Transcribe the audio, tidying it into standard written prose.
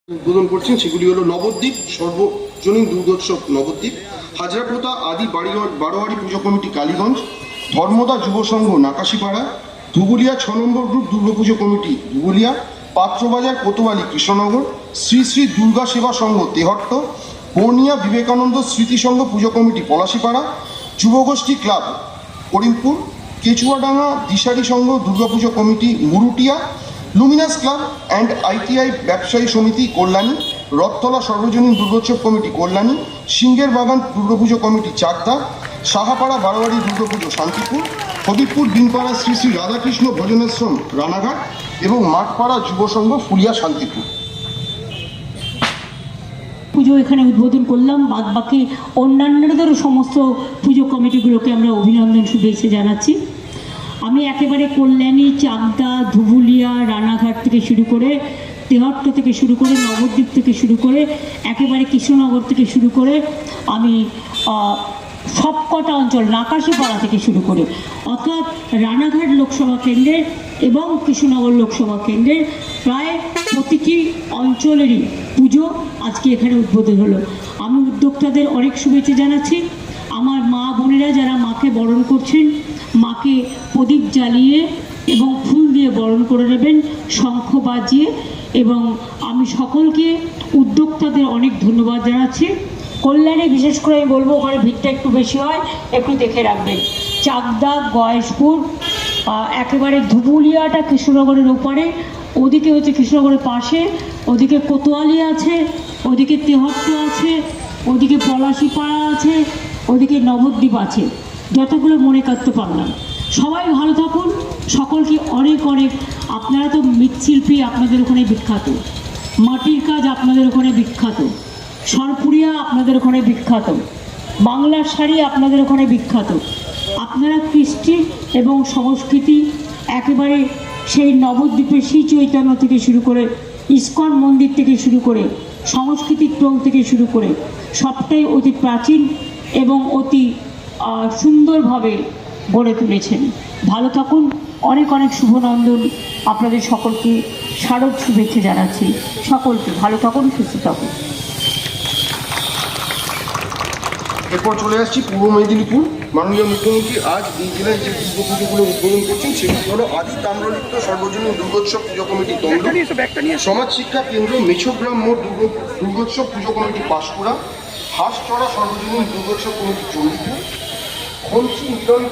উদ্বোধন করছেন সেগুলি হলো নবদ্বীপ সর্বজনীন দুর্গোৎসব নবদ্বীপ, হাজরাপোতা আদি বারোয়ারি পুজো কমিটি কালীগঞ্জ, ধর্মদা যুব সংঘ নাকাশিপাড়া, ধুবুলিয়া 6 নম্বর গ্রুপ দুর্গাপুজো কমিটি ধুবুলিয়া, পাত্রবাজার কোতোয়ালি কৃষ্ণনগর, শ্রী শ্রী দুর্গা সেবা সংঘ তেহট্ট, পূর্ণিয়া বিবেকানন্দ স্মৃতি সংঘ পুজো committee Palashipara, যুবগোষ্ঠী club Karimpur, Kechuadanga Dishari Sangha Durga Puja committee Murutia, Luminous club and ITI ব্যবসায়ী সমিতি কল্যাণী, রথতলা সর্বজনীন দুর্গোৎসব কমিটি কল্যাণী, সিংহের বাগান দুর্গাপুজো কমিটি চাকদা, সাহাপাড়া বারোয়ারি দুর্গাপুজো শান্তিপুর, হবিবপুর বিনপাড়া শ্রী শ্রী রাধাকৃষ্ণ ভজনাশ্রম রানাঘাট এবং মাঠপাড়া যুব সংঘ ফুলিয়া শান্তিপুর। পুজো এখানে উদ্বোধন করলাম। বাদ বাকি অন্যান্যদেরও সমস্ত পুজো কমিটিগুলোকে আমরা অভিনন্দন শুভেচ্ছা জানাচ্ছি। আমি একেবারে কল্যাণী, চাকদা, ধুবুলিয়া, রানাঘাট থেকে শুরু করে তেহট্ট থেকে শুরু করে নবদ্বীপ থেকে শুরু করে একেবারে কৃষ্ণনগর থেকে শুরু করে আমি সবকটা অঞ্চল নাকাশিপাড়া থেকে শুরু করে অর্থাৎ রানাঘাট লোকসভা কেন্দ্রের এবং কৃষ্ণনগর লোকসভা কেন্দ্রের প্রায় প্রতিটি অঞ্চলেরই পুজো আজকে এখানে উদ্বোধন হলো। আমি উদ্যোক্তাদের অনেক শুভেচ্ছা জানাচ্ছি। আমার মা বোনেরা যারা মাকে বরণ করছেন, মাকে প্রদীপ জ্বালিয়ে এবং ফুল দিয়ে বরণ করে নেবেন, শঙ্খ বাজিয়ে, এবং আমি সকলকে উদ্যোক্তাদের অনেক ধন্যবাদ জানাচ্ছি। কল্যাণে বিশেষ করে আমি বলবো ওখানে ভিড়টা একটু বেশি হয়, একটু দেখে রাখবেন। চাকদা, গয়েশপুর, একেবারে ধুবুলিয়াটা কৃষ্ণনগরের ওপারে, ওদিকে হচ্ছে কৃষ্ণনগরের পাশে, ওদিকে কোতোয়ালি আছে, ওদিকে তেহট্ট আছে, ওদিকে পলাশিপাড়া আছে, ওদিকে নবদ্বীপ আছে, যতগুলো মনে করতে পারলাম। সবাই ভালো থাকুন, সকলকে অনেক অনেক। আপনারা তো মৃৎশিল্পী, আপনাদের ওখানে বিখ্যাত, মাটির কাজ আপনাদের ওখানে বিখ্যাত, সরপুরিয়া আপনাদের ওখানে বিখ্যাত, বাংলার শাড়ি আপনাদের ওখানে বিখ্যাত। আপনারা কৃষ্টি এবং সংস্কৃতি একেবারে সেই নবদ্বীপের শ্রী চৈতন্য থেকে শুরু করে ইস্কন মন্দির থেকে শুরু করে সংস্কৃতিক টোল থেকে শুরু করে সবটাই অতি প্রাচীন এবং অতি সুন্দরভাবে গড়ে তুলেছেন। ভালো থাকুন, অনেক অনেক শুভনন্দন আপনাদের সকলকে, শারদ শুভেচ্ছা জানাচ্ছি সকলকে। ভালো থাকুন, সুস্থ থাকুন। এরপর চলে আসছি পূর্ব মেদিনীপুর। মাননীয় মুখ্যমন্ত্রী আজ এই জেলায় যে দুর্গাপুজোগুলো উদ্বোধন করছেন সেগুলি হলো আদি তাম্রলিপ্ত সর্বজনীন দুর্গোৎসব পুজো কমিটি তন্দ্র, সমাজ শিক্ষা কেন্দ্র মেছোগ্রাম মোড় দুর্গোৎসব পুজো কমিটি পাঁশকুড়া, হাঁসচড়া সর্বজনীন দুর্গোৎসব কমিটি চণ্ডীপুর, খঞ্চি মিলন